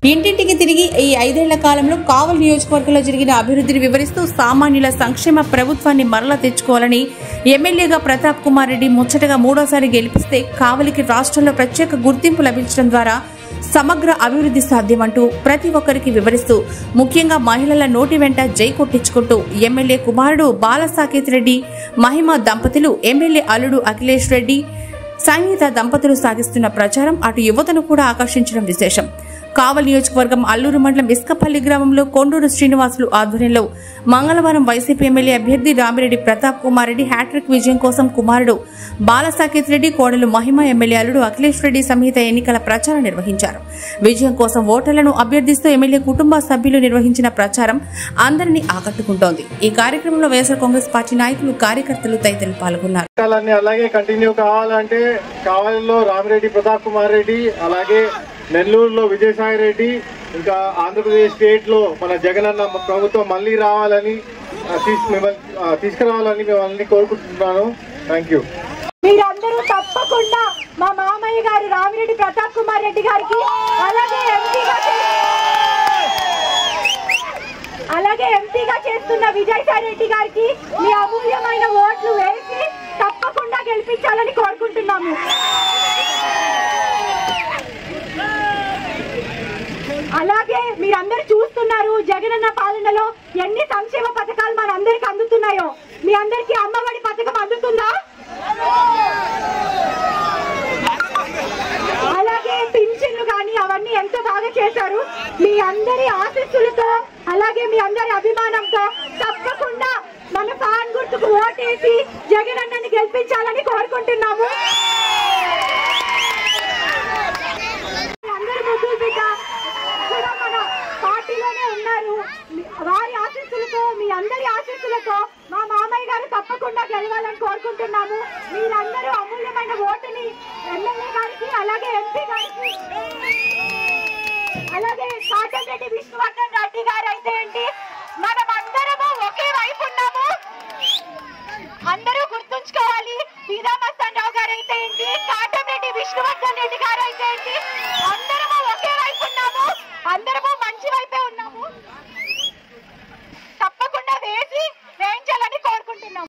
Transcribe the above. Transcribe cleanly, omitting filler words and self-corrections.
ఇంటింటికి తిరిగి ఈ 5 ఏళ్ల కాలంలో కావలి నియోజకవర్గంలో జరిగిన అభివృద్ధిని వివరిస్తూ సామాన్యుల సంక్షేమ ప్రభుత్వాన్ని మరలా తెచ్చుకోవాలని ఎమ్మెల్యేగా ప్రతాప్ కుమార్ రెడ్డి ముచ్చటగా 3వ సారి గెలిపిస్తే కావలికి రాష్ట్రంలో ప్రత్యేక గుర్తింపు లభించడం ద్వారా సమగ్ర అభివృద్ధి సాధ్యమంటూ ప్రతి ఒక్కరికి వివరిస్తూ ముఖ్యంగా మహిళల నోటి వెంట జై కొట్టించుకుంటూ ఎమ్మెల్యే కుమారుడు బాలసాకేత్ రెడ్డి మహిమ దంపతులు ఎమ్మెల్యే అల్లుడు అఖిలేష్ రెడ్డి సంగీత దంపతులు సాగిస్తున్న ప్రచారం అటు యువతను కూడా ఆకర్షించడం విశేషం. కావలి నియోజకవర్గం అల్లూరు మండలం ఇస్కపల్లి గ్రామంలో కొండూరు శ్రీనివాసులు ఆధ్వర్యంలో మంగళవారం వైసీపీ ఎమ్మెల్యే అభ్యర్థి రామిరెడ్డి ప్రతాప్ కుమార్ రెడ్డి హ్యాట్రిక్ విజయం కోసం కుమారుడు బాలసాకేత్ రెడ్డి కోడలు మహిమ ఎమ్మెల్యే అల్లుడు అఖిలేష్ రెడ్డి సమేత ఎన్నికల ప్రచారం నిర్వహించారు. విజయం కోసం ఓటర్లను అభ్యర్థిస్తూ ఎమ్మెల్యే కుటుంబ సభ్యులు నిర్వహించిన ప్రచారం అందరినీ ఆకట్టుకుంటోంది. ఈ కార్యక్రమంలో వైఎస్ఆర్ కాంగ్రెస్ పార్టీ నాయకులు కార్యకర్తలు తదితరులు పాల్గొన్నారు. అలాగే కంటిన్యూ కావాలంటే కావలిలో రామిరెడ్డి ప్రతాప్ కుమార్ రెడ్డి, అలాగే నెల్లూరులో విజయసాయి రెడ్డి, ఇంకా ఆంధ్రప్రదేశ్ స్టేట్ లో మన జగనన్న ప్రభుత్వం మళ్ళీ రావాలని తీసుకురావాలని మిమ్మల్ని కోరుకుంటున్నాను. Thank you. మీరందరూ తప్పకుండా మా మామయ్య గారు రామిరెడ్డి ప్రతాప్ కుమార్ రెడ్డి గారికి అలాగే ఎంపీగా చేస్తున్న విజయసాయి రెడ్డి గారికి మీ అమూల్యమైన ఓట్లు వేసి తప్పకుండా గెలిపించాలని కోరుకుంటున్నాము. అలాగే మీరందరూ చూస్తున్నారు జగనన్న పాలనలో ఎన్ని సంక్షేమ పథకాలు మనందరికి అందుతున్నాయో. మీ అందరికీ అమ్మఒడి పథకం అందుతుందా? అలాగే పింఛన్లు కానీ అవన్నీ ఎంతో బాగా చేశారు. మీ అందరి ఆశీస్సులతో అలాగే మీ అందరి అభిమానంతో తప్పకుండా మన ఫ్యాన్ గుర్తుకు ఓటేసి జగనన్నని గెలిపించాలని కోరుకుంటున్నాము. అందరి ముద్దుల బిడ్డ కూడా మన పార్టీలోనే ఉన్నారు. వారి ఆశీస్సులతో మీ అందరి ఆశీస్సులతో మా మామయ్య గారు తప్పకుండా గెలవాలని కోరుకుంటున్నాము. మీరందరూ అమూల్యమైన ఓటుని ఎమ్మెల్యే గారికి అలాగే ఎంపీ గారికి అలాగే కాటంరెడ్డి విష్ణువర్ధన్ రెడ్డి గారు అయితే ఏంటి, మనం అందరము ఒకే వైపు ఉన్నాము. అందరూ గుర్తుంచుకోవాలి. సీతామస్తాన్ రావు గారు అయితే ఏంటి, కాటంరెడ్డి విష్ణువర్ధన్ రెడ్డి గారు అయితే ఏంటి, అందరము ఒకే వైపు ఉన్నాము. అందరము